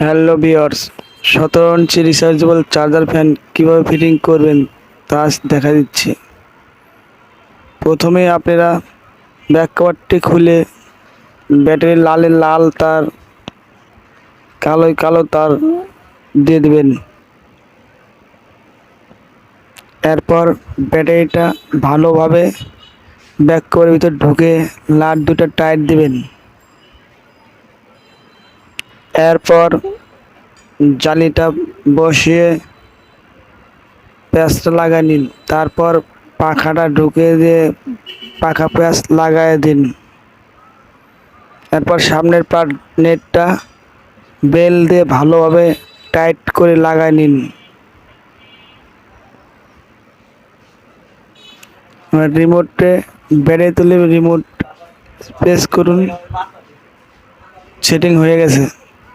Hello viewers, 17 ইঞ্চি rechargeable charger fan কীভাবে fitting করবেন তা আজ দেখা দিচ্ছি। প্রথমে আপনারা ব্যাক কভারটি খুলে ব্যাটারির লাল তার, কালো তার দিয়ে দেবেন। এরপর ব্যাটারিটা ভালোভাবে ব্যাক কভারের ভিতর ঢুকে নাট দুটো টাইট দিবেন। এরপর জালিটা বসিয়ে প্যাঁচটা লাগাই নিন। তারপর পাখাটা ঢুকে দিয়ে পাখা প্যাঁচ লাগাই দিন। এরপর সামনের নেটটা বেল দিয়ে ভালোভাবে টাইট করে লাগাই নিন। রিমোটে বেড়ে তুলে রিমোট প্রেস করুন। সেটিং হয়ে গেছে।